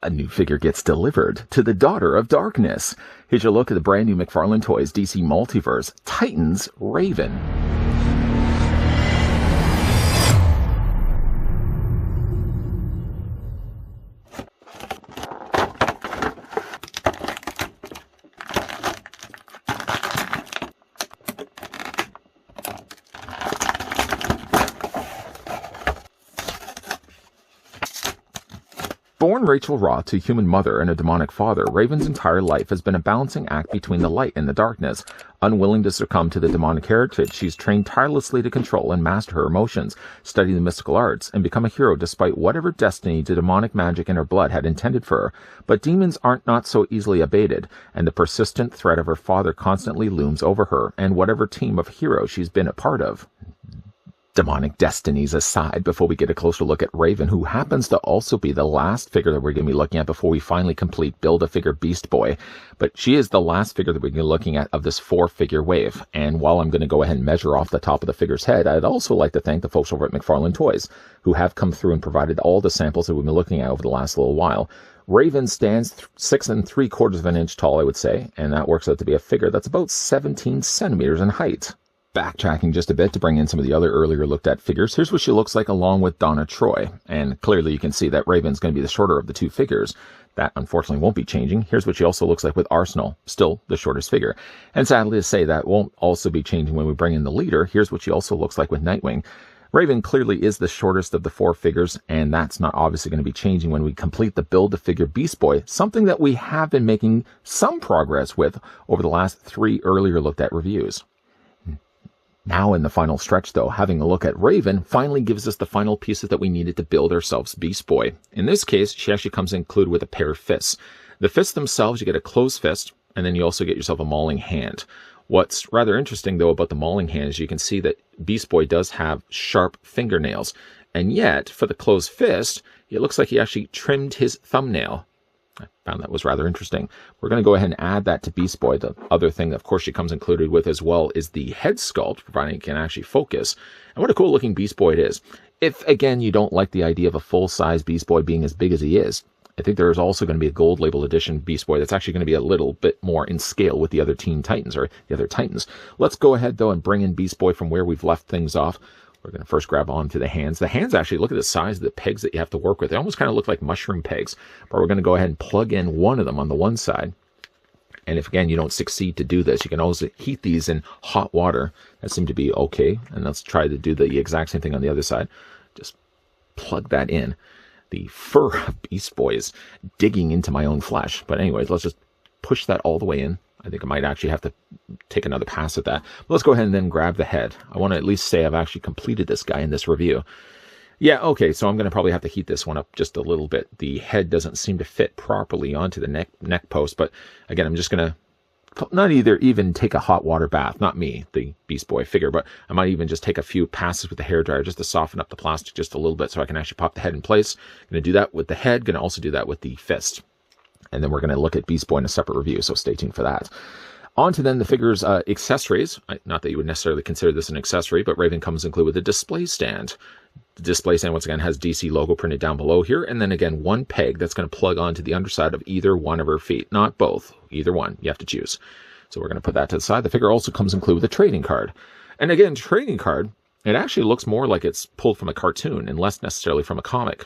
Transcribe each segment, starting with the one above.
A new figure gets delivered to the Daughter of Darkness. Here's your look at the brand new McFarlane Toys DC Multiverse Titans Raven. Born Rachel Roth to a human mother and a demonic father, Raven's entire life has been a balancing act between the light and the darkness. Unwilling to succumb to the demonic heritage, she's trained tirelessly to control and master her emotions, study the mystical arts, and become a hero despite whatever destiny the demonic magic in her blood had intended for her. But demons aren't not so easily abated, and the persistent threat of her father constantly looms over her and whatever team of heroes she's been a part of. Demonic destinies aside, before we get a closer look at Raven, who happens to also be the last figure that we're going to be looking at before we finally complete Build-A-Figure Beast Boy. But she is the last figure that we're going to be looking at of this 4-figure wave. And while I'm going to go ahead and measure off the top of the figure's head, I'd also like to thank the folks over at McFarlane Toys, who have come through and provided all the samples that we've been looking at over the last little while. Raven stands 6 3/4 of an inch tall, I would say, and that works out to be a figure that's about 17 centimeters in height. Backtracking just a bit to bring in some of the other earlier looked at figures, here's what she looks like along with Donna Troy. And clearly you can see that Raven's going to be the shorter of the two figures. That unfortunately won't be changing. Here's what she also looks like with Arsenal, still the shortest figure. And sadly to say, that won't also be changing when we bring in the leader. Here's what she also looks like with Nightwing. Raven clearly is the shortest of the 4 figures, and that's not obviously going to be changing when we complete the Build-A-Figure Beast Boy, something that we have been making some progress with over the last 3 earlier looked at reviews. Now in the final stretch, though, having a look at Raven finally gives us the final pieces that we needed to build ourselves Beast Boy. In this case, she actually comes included with a pair of fists. The fists themselves, you get a closed fist, and then you also get yourself a mauling hand. What's rather interesting, though, about the mauling hand is you can see that Beast Boy does have sharp fingernails. And yet, for the closed fist, it looks like he actually trimmed his thumbnail. I found that was rather interesting. We're going to go ahead and add that to Beast Boy. The other thing, of course, she comes included with as well is the head sculpt, providing it can actually focus. And what a cool looking Beast Boy it is. If, again, you don't like the idea of a full-size Beast Boy being as big as he is, I think there is also going to be a gold label edition Beast Boy that's actually going to be a little bit more in scale with the other Teen Titans, or the other Titans. Let's go ahead, though, and bring in Beast Boy from where we've left things off. We're going to first grab onto the hands. The hands actually, look at the size of the pegs that you have to work with. They almost kind of look like mushroom pegs. But we're going to go ahead and plug in one of them on the one side. And if, again, you don't succeed to do this, you can also heat these in hot water. That seemed to be okay. And let's try to do the exact same thing on the other side. Just plug that in. The fur of Beast Boy is digging into my own flesh. But anyways, let's just push that all the way in. I think I might actually have to take another pass at that. But let's go ahead and then grab the head. I want to at least say I've actually completed this guy in this review. Yeah, okay, so I'm going to probably have to heat this one up just a little bit. The head doesn't seem to fit properly onto the neck post. But again, I'm just going to not even take a hot water bath. Not me, the Beast Boy figure, but I might even just take a few passes with the hairdryer just to soften up the plastic just a little bit so I can actually pop the head in place. I'm going to do that with the head. Going to also do that with the fist. And then we're going to look at Beast Boy in a separate review, so stay tuned for that. On to then the figure's accessories. Not that you would necessarily consider this an accessory, but Raven comes included with a display stand. The display stand, once again, has DC logo printed down below here. And then, again, one peg that's going to plug onto the underside of either one of her feet. Not both. Either one. You have to choose. So we're going to put that to the side. The figure also comes included with a trading card. And again, trading card, it actually looks more like it's pulled from a cartoon and less necessarily from a comic.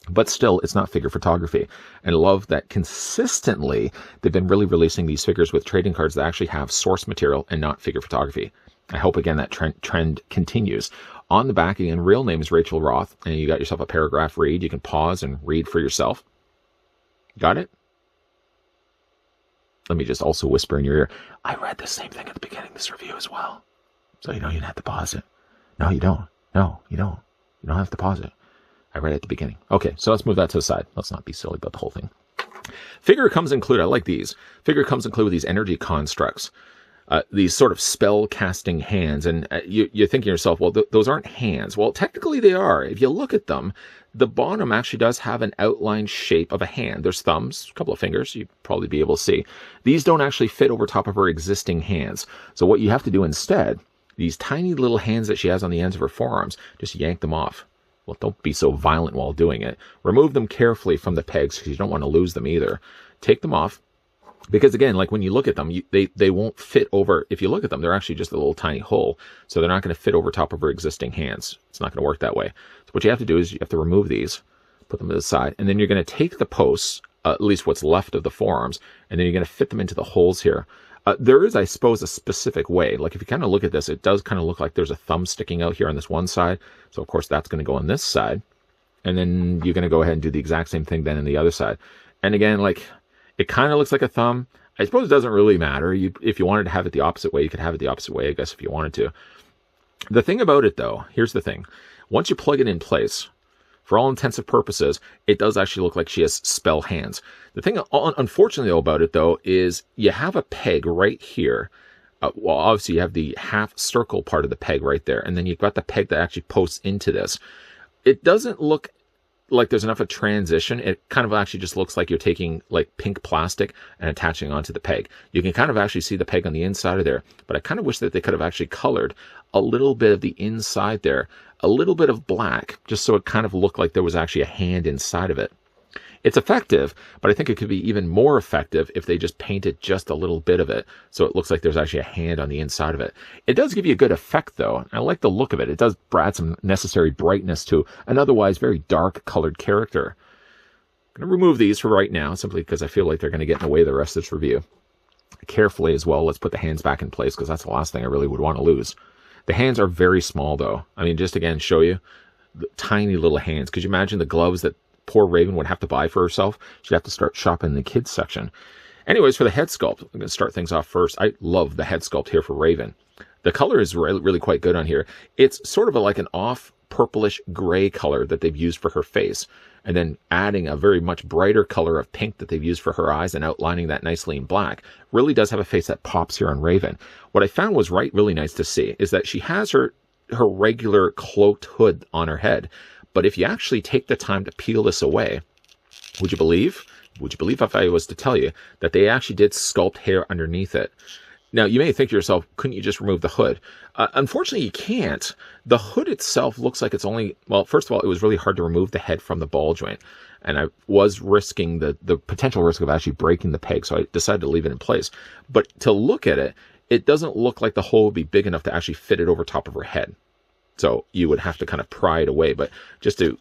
But still, it's not figure photography. And I love that consistently they've been really releasing these figures with trading cards that actually have source material and not figure photography. I hope, again, that trend continues. On the back, again, real name is Rachel Roth, and you got yourself a paragraph read. You can pause and read for yourself. Got it? Let me just also whisper in your ear. I read the same thing at the beginning of this review as well. So you don't even have to pause it. No, you don't. No, you don't. You don't have to pause it. I read it at the beginning. Okay, so let's move that to the side. Let's not be silly about the whole thing. Figure comes included. I like these. Figure comes included with these energy constructs. These sort of spell casting hands. And you're thinking to yourself, well, those aren't hands. Well, technically they are. If you look at them, the bottom actually does have an outlined shape of a hand. There's thumbs, a couple of fingers, you'd probably be able to see. These don't actually fit over top of her existing hands. So what you have to do instead, these tiny little hands that she has on the ends of her forearms, just yank them off. well, don't be so violent while doing it. Remove them carefully from the pegs because you don't want to lose them either. Take them off. Because again, like when you look at them, they won't fit over. If you look at them, they're actually just a little tiny hole. So they're not going to fit over top of her existing hands. It's not going to work that way. So what you have to do is you have to remove these, put them to the side, and then you're going to take the posts, at least what's left of the forearms, and then you're going to fit them into the holes here. There is, I suppose, a specific way. Like if you kind of look at this, it does kind of look like there's a thumb sticking out here on this one side. So of course that's going to go on this side. And then you're going to go ahead and do the exact same thing then on the other side. And again, like it kind of looks like a thumb. I suppose it doesn't really matter. If you wanted to have it the opposite way, you could have it the opposite way, I guess, if you wanted to. The thing about it, though, here's the thing. Once you plug it in place, for all intensive purposes, it does actually look like she has spell hands. The thing, unfortunately, about it, though, is you have a peg right here. Well, obviously, you have the half circle part of the peg right there, and then you've got the peg that actually posts into this. It doesn't look like there's enough of transition. It kind of actually just looks like you're taking like pink plastic and attaching onto the peg. You can kind of actually see the peg on the inside of there, but I kind of wish that they could have actually colored a little bit of the inside there, a little bit of black, just so it kind of looked like there was actually a hand inside of it. It's effective, but I think it could be even more effective if they just painted just a little bit of it so it looks like there's actually a hand on the inside of it. It does give you a good effect, though. I like the look of it. It does add some necessary brightness to an otherwise very dark colored character. I'm going to remove these for right now, simply because I feel like they're going to get in the way of the rest of this review. Carefully as well, let's put the hands back in place because that's the last thing I really would want to lose. The hands are very small, though. I mean, just again, show you the tiny little hands. Could you imagine the gloves that poor Raven would have to buy for herself? She'd have to start shopping in the kids section. Anyways, for the head sculpt, I'm going to start things off first. I love the head sculpt here for Raven. The color is really quite good on here. It's sort of like an off purplish gray color that they've used for her face, and then adding a very much brighter color of pink that they've used for her eyes and outlining that nicely in black. Really does have a face that pops here on Raven. What I found was really nice to see is that she has her regular cloaked hood on her head. But if you actually take the time to peel this away, would you believe if I was to tell you that they actually did sculpt hair underneath it? Now, you may think to yourself, couldn't you just remove the hood? Unfortunately, you can't. The hood itself looks like it's only, well, first of all, it was really hard to remove the head from the ball joint. And I was risking the potential risk of actually breaking the peg, so I decided to leave it in place. But to look at it, it doesn't look like the hole would be big enough to actually fit it over top of her head. So you would have to kind of pry it away. But just to,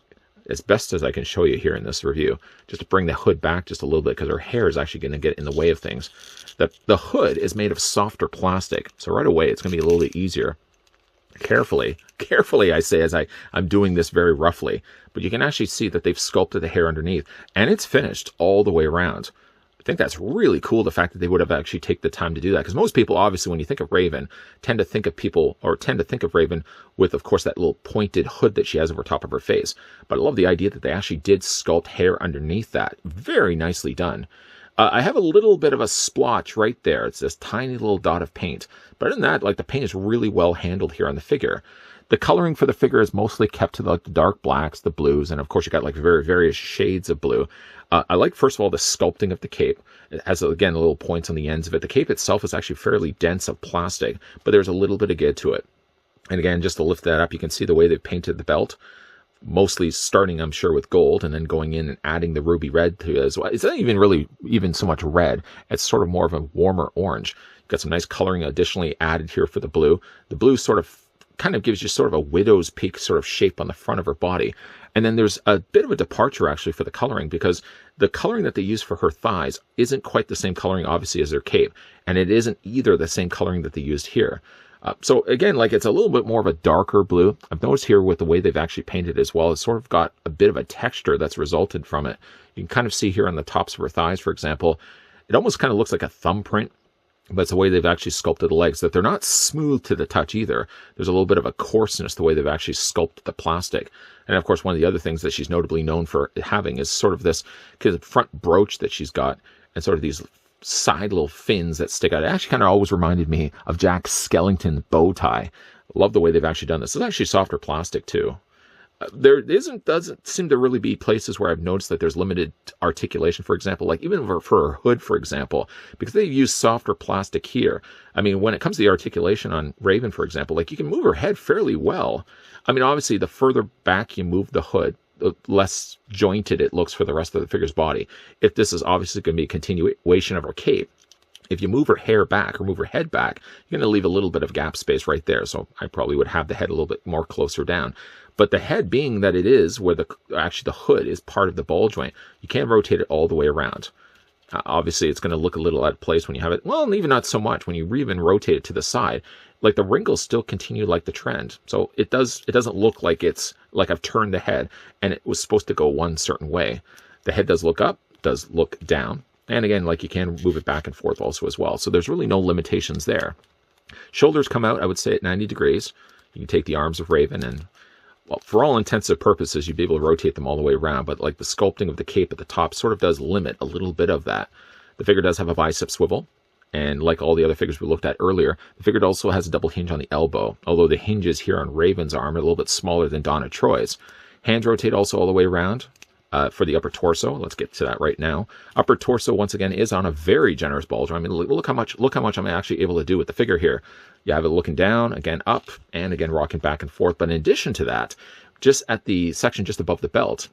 as best as I can show you here in this review, just to bring the hood back just a little bit, because her hair is actually going to get in the way of things. The hood is made of softer plastic, so right away it's going to be a little bit easier. Carefully I say as I'm doing this very roughly, but you can actually see that they've sculpted the hair underneath, and it's finished all the way around. I think that's really cool, the fact that they would have actually taken the time to do that, because most people, obviously, when you think of Raven, tend to think of Raven with, of course, that little pointed hood that she has over top of her face. But I love the idea that they actually did sculpt hair underneath that. Very nicely done. I have a little bit of a splotch right there. It's this tiny little dot of paint. But other than that, like, the paint is really well handled here on the figure. The coloring for the figure is mostly kept to the dark blacks, the blues, and of course you got like various shades of blue. I like, first of all, the sculpting of the cape. It has, again, little points on the ends of it. The cape itself is actually fairly dense of plastic, but there's a little bit of give to it. And again, just to lift that up, you can see the way they've painted the belt. Mostly starting, I'm sure, with gold and then going in and adding the ruby red to it as well. It's not even so much red. It's sort of more of a warmer orange. You've got some nice coloring additionally added here for the blue. The blue sort of kind of gives you sort of a widow's peak sort of shape on the front of her body. And then there's a bit of a departure actually for the coloring, because the coloring that they use for her thighs isn't quite the same coloring obviously as their cape, and it isn't either the same coloring that they used here. So again, like, it's a little bit more of a darker blue. I've noticed here with the way they've actually painted as well, it's sort of got a bit of a texture that's resulted from it. You can kind of see here on the tops of her thighs, for example, it almost kind of looks like a thumbprint. But it's the way they've actually sculpted the legs, that they're not smooth to the touch either. There's a little bit of a coarseness the way they've actually sculpted the plastic. And of course, one of the other things that she's notably known for having is sort of this front brooch that she's got, and sort of these side little fins that stick out. It actually kind of always reminded me of Jack Skellington's bow tie. I love the way they've actually done this. It's actually softer plastic too. doesn't seem to really be places where I've noticed that there's limited articulation, for example, like even for a hood, for example, because they use softer plastic here. I mean, when it comes to the articulation on Raven, for example, like you can move her head fairly well. I mean, obviously, the further back you move the hood, the less jointed it looks for the rest of the figure's body. If this is obviously going to be a continuation of her cape, if you move her hair back or move her head back, you're going to leave a little bit of gap space right there. So I probably would have the head a little bit more closer down. But the head, being that it is where actually the hood is part of the ball joint, you can't rotate it all the way around. Obviously, it's going to look a little out of place when you have it. Well, and even not so much when you even rotate it to the side. Like the wrinkles still continue like the trend. So it doesn't look like it's like I've turned the head and it was supposed to go one certain way. The head does look up, does look down. And again, like you can move it back and forth also as well. So there's really no limitations there. Shoulders come out, I would say, at 90 degrees. You can take the arms of Raven and, well, for all intents and purposes, you'd be able to rotate them all the way around. But like the sculpting of the cape at the top sort of does limit a little bit of that. The figure does have a bicep swivel. And like all the other figures we looked at earlier, the figure also has a double hinge on the elbow, although the hinges here on Raven's arm are a little bit smaller than Donna Troy's. Hands rotate also all the way around. For the upper torso, let's get to that right now. Upper torso, once again, is on a very generous ball joint. I mean, look how much I'm actually able to do with the figure here. You have it looking down, again up, and again rocking back and forth. But in addition to that, just at the section just above the belt,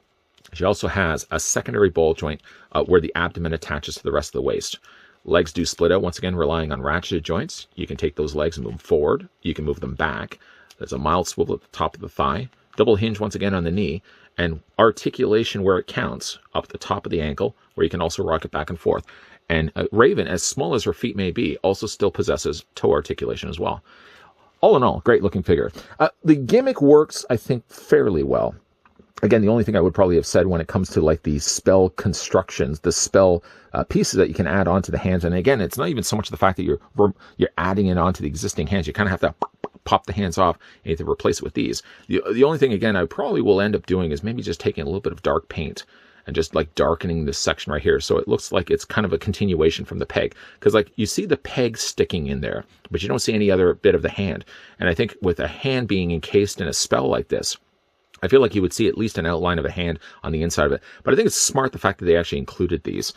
she also has a secondary ball joint where the abdomen attaches to the rest of the waist. Legs do split out, once again, relying on ratcheted joints. You can take those legs and move them forward. You can move them back. There's a mild swivel at the top of the thigh. Double hinge, once again, on the knee. And articulation where it counts, up at the top of the ankle, where you can also rock it back and forth. And Raven, as small as her feet may be, also still possesses toe articulation as well. All in all, great looking figure. The gimmick works, I think, fairly well. Again, the only thing I would probably have said when it comes to like the spell constructions, the spell pieces that you can add onto the hands. And again, it's not even so much the fact that you're adding it onto the existing hands. You kind of have to pop the hands off and you have to replace it with these. The only thing, again, I probably will end up doing is maybe just taking a little bit of dark paint and just like darkening this section right here. So it looks like it's kind of a continuation from the peg. Because like you see the peg sticking in there, but you don't see any other bit of the hand. And I think with a hand being encased in a spell like this, I feel like you would see at least an outline of a hand on the inside of it. But I think it's smart the fact that they actually included these.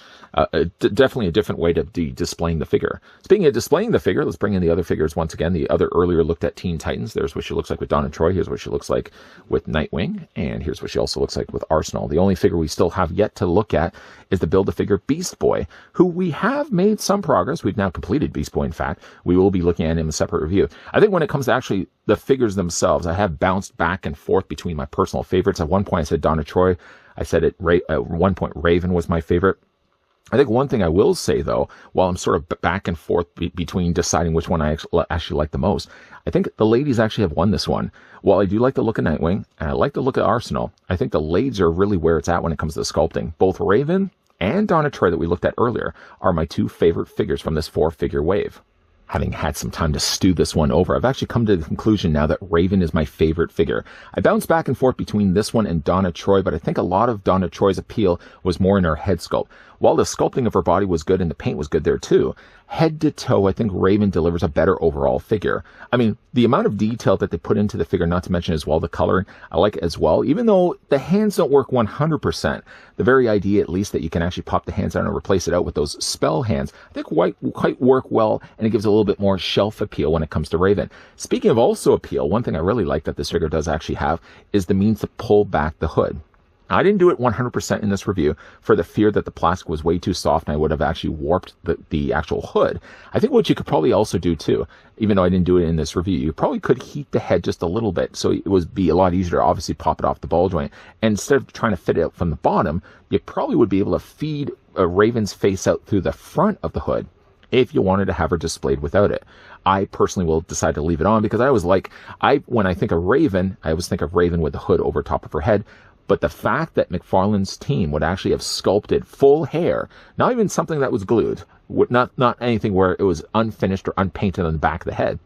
Definitely a different way to be displaying the figure. Speaking of displaying the figure, let's bring in the other figures once again. The other earlier looked at Teen Titans. There's what she looks like with Donna Troy. Here's what she looks like with Nightwing. And here's what she also looks like with Arsenal. The only figure we still have yet to look at is the Build-A-Figure Beast Boy, who we have made some progress. We've now completed Beast Boy, in fact. We will be looking at him in a separate review. I think when it comes to actually the figures themselves, I have bounced back and forth between my personal favorites. At one point I said Donna Troy. I said at one point Raven was my favorite. I think one thing I will say, though, while I'm sort of back and forth between deciding which one I actually like the most, I think the ladies actually have won this one. While I do like the look of Nightwing, and I like the look of Arsenal, I think the ladies are really where it's at when it comes to the sculpting. Both Raven and Donna Troy that we looked at earlier are my two favorite figures from this 4-figure wave. Having had some time to stew this one over, I've actually come to the conclusion now that Raven is my favorite figure. I bounce back and forth between this one and Donna Troy, but I think a lot of Donna Troy's appeal was more in her head sculpt. While the sculpting of her body was good and the paint was good there too, head to toe, I think Raven delivers a better overall figure. I mean, the amount of detail that they put into the figure, not to mention as well the coloring, I like it as well. Even though the hands don't work 100%, the very idea at least that you can actually pop the hands out and replace it out with those spell hands, I think quite work well, and it gives a little bit more shelf appeal when it comes to Raven. Speaking of also appeal, one thing I really like that this figure does actually have is the means to pull back the hood. I didn't do it 100% in this review for the fear that the plastic was way too soft and I would have actually warped the actual hood. I think what you could probably also do too, even though I didn't do it in this review, you probably could heat the head just a little bit so it would be a lot easier to obviously pop it off the ball joint. And instead of trying to fit it out from the bottom, you probably would be able to feed a Raven's face out through the front of the hood if you wanted to have her displayed without it. I personally will decide to leave it on because when I think of Raven, I always think of Raven with the hood over top of her head. But the fact that McFarlane's team would actually have sculpted full hair, not even something that was glued, not anything where it was unfinished or unpainted on the back of the head.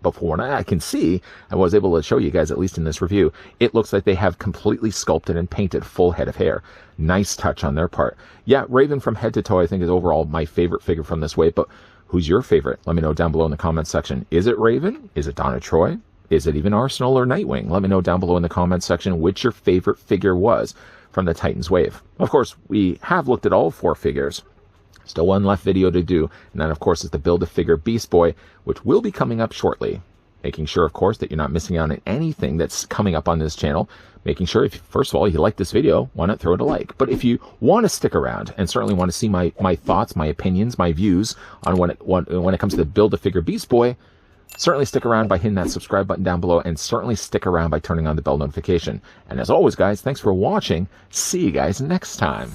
But from what I can see, I was able to show you guys, at least in this review, it looks like they have completely sculpted and painted full head of hair. Nice touch on their part. Yeah, Raven from head to toe, I think, is overall my favorite figure from this wave. But who's your favorite? Let me know down below in the comments section. Is it Raven? Is it Donna Troy? Is it even Arsenal or Nightwing? Let me know down below in the comments section which your favorite figure was from the Titans wave. Of course, we have looked at all 4 figures. Still one left video to do, and that of course is the Build-A-Figure Beast Boy, which will be coming up shortly. Making sure, of course, that you're not missing out on anything that's coming up on this channel. Making sure, if first of all, you like this video, why not throw it a like? But if you want to stick around and certainly want to see my thoughts, my opinions, my views on when it comes to the Build-A-Figure Beast Boy, certainly stick around by hitting that subscribe button down below, and certainly stick around by turning on the bell notification. And as always, guys, thanks for watching. See you guys next time.